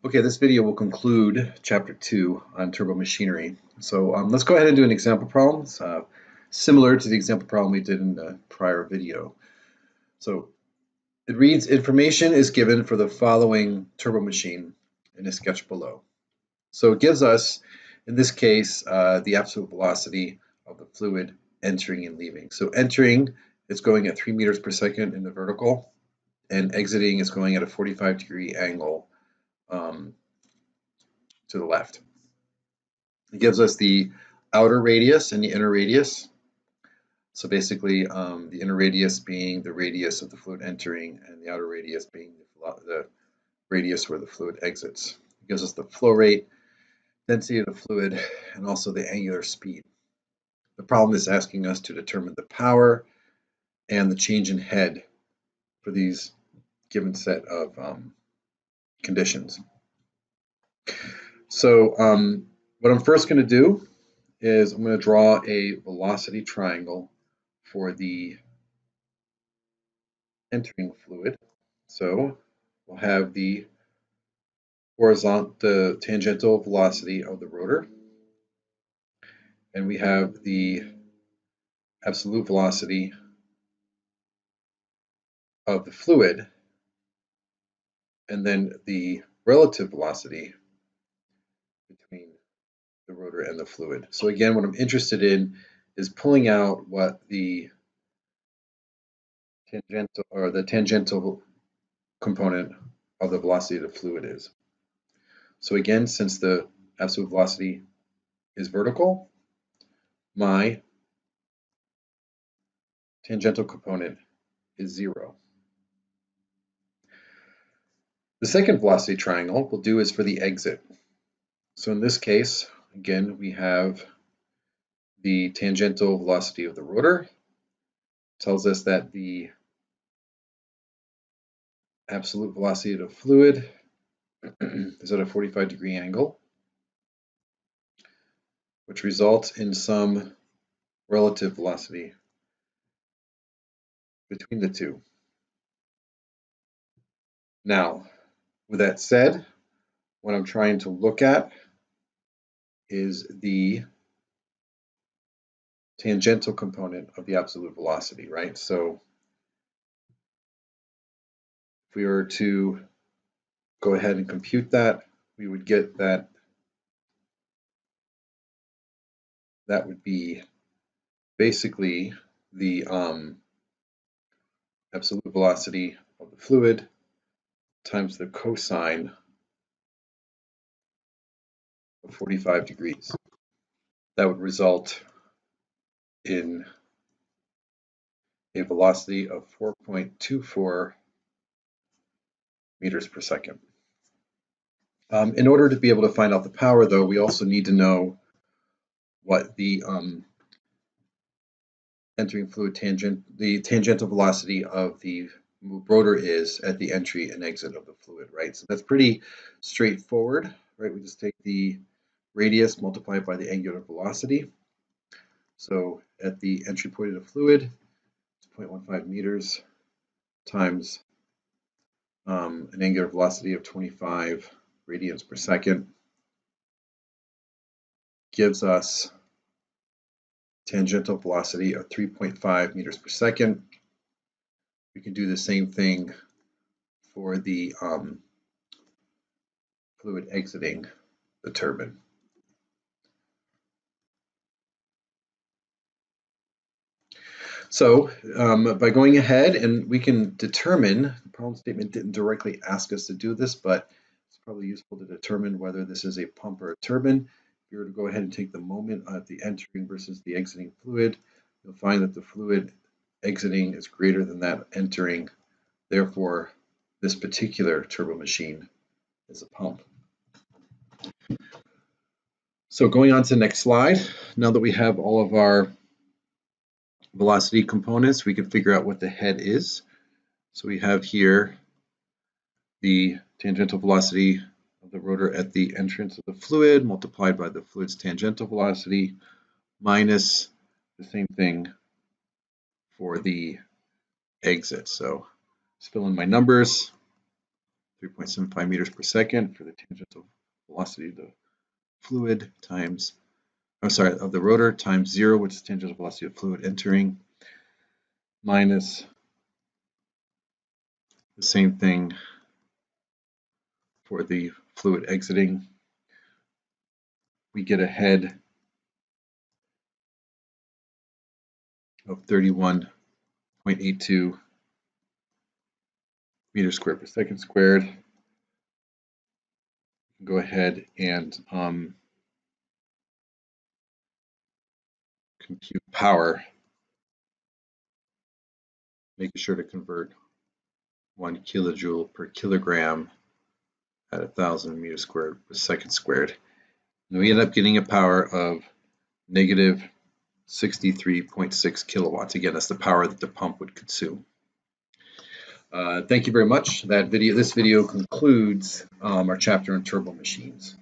Okay, this video will conclude Chapter 2 on turbomachinery. So let's go ahead and do an example problem, similar to the example problem we did in the prior video. So it reads, information is given for the following turbomachine in a sketch below. So it gives us, in this case, the absolute velocity of the fluid entering and leaving. So entering is going at 3 meters per second in the vertical, and exiting is going at a 45-degree angle to the left. It gives us the outer radius and the inner radius. So basically, the inner radius being the radius of the fluid entering, and the outer radius being the radius where the fluid exits. It gives us the flow rate, density of the fluid, and also the angular speed. The problem is asking us to determine the power and the change in head for these given set of conditions. So what I'm first going to do is I'm going to draw a velocity triangle for the entering fluid. So we'll have the tangential velocity of the rotor, and we have the absolute velocity of the fluid, and then the relative velocity between the rotor and the fluid. So again, what I'm interested in is pulling out what the tangential component of the velocity of the fluid is. So again, since the absolute velocity is vertical, my tangential component is 0. The second velocity triangle we'll do is for the exit. So in this case, again, we have the tangential velocity of the rotor. It tells us that the absolute velocity of the fluid is at a 45-degree angle, which results in some relative velocity between the two. Now, with that said, what I'm trying to look at is the tangential component of the absolute velocity, right? So if we were to go ahead and compute that, we would get that that would be basically the absolute velocity of the fluid times the cosine of 45 degrees. That would result in a velocity of 4.24 meters per second. In order to be able to find out the power, though, we also need to know what the entering fluid the tangential velocity of the rotor is at the entry and exit of the fluid, right? So that's pretty straightforward, right? We just take the radius multiplied by the angular velocity. So at the entry point of the fluid, it's 0.15 meters times an angular velocity of 25 radians per second gives us tangential velocity of 3.5 meters per second. We can do the same thing for the fluid exiting the turbine. So by going ahead, and we can determine, the problem statement didn't directly ask us to do this, but it's probably useful to determine whether this is a pump or a turbine. If you were to go ahead and take the moment at the entering versus the exiting fluid, you'll find that the fluid exiting is greater than that entering. Therefore, this particular turbo machine is a pump. So going on to the next slide, now that we have all of our velocity components, we can figure out what the head is. So we have here the tangential velocity of the rotor at the entrance of the fluid multiplied by the fluid's tangential velocity minus the same thing for the exit. So just fill in my numbers. 3.75 meters per second for the tangential velocity of the fluid times, of the rotor times 0, which is tangential velocity of fluid entering, minus the same thing for the fluid exiting. We get a head of 31.82 meters squared per second squared. Go ahead and compute power, making sure to convert 1 kilojoule per kilogram at 1,000 meters squared per second squared. And we end up getting a power of negative 63.6 kilowatts. Again, that's the power that the pump would consume. Thank you very much. This video concludes our chapter on turbo machines.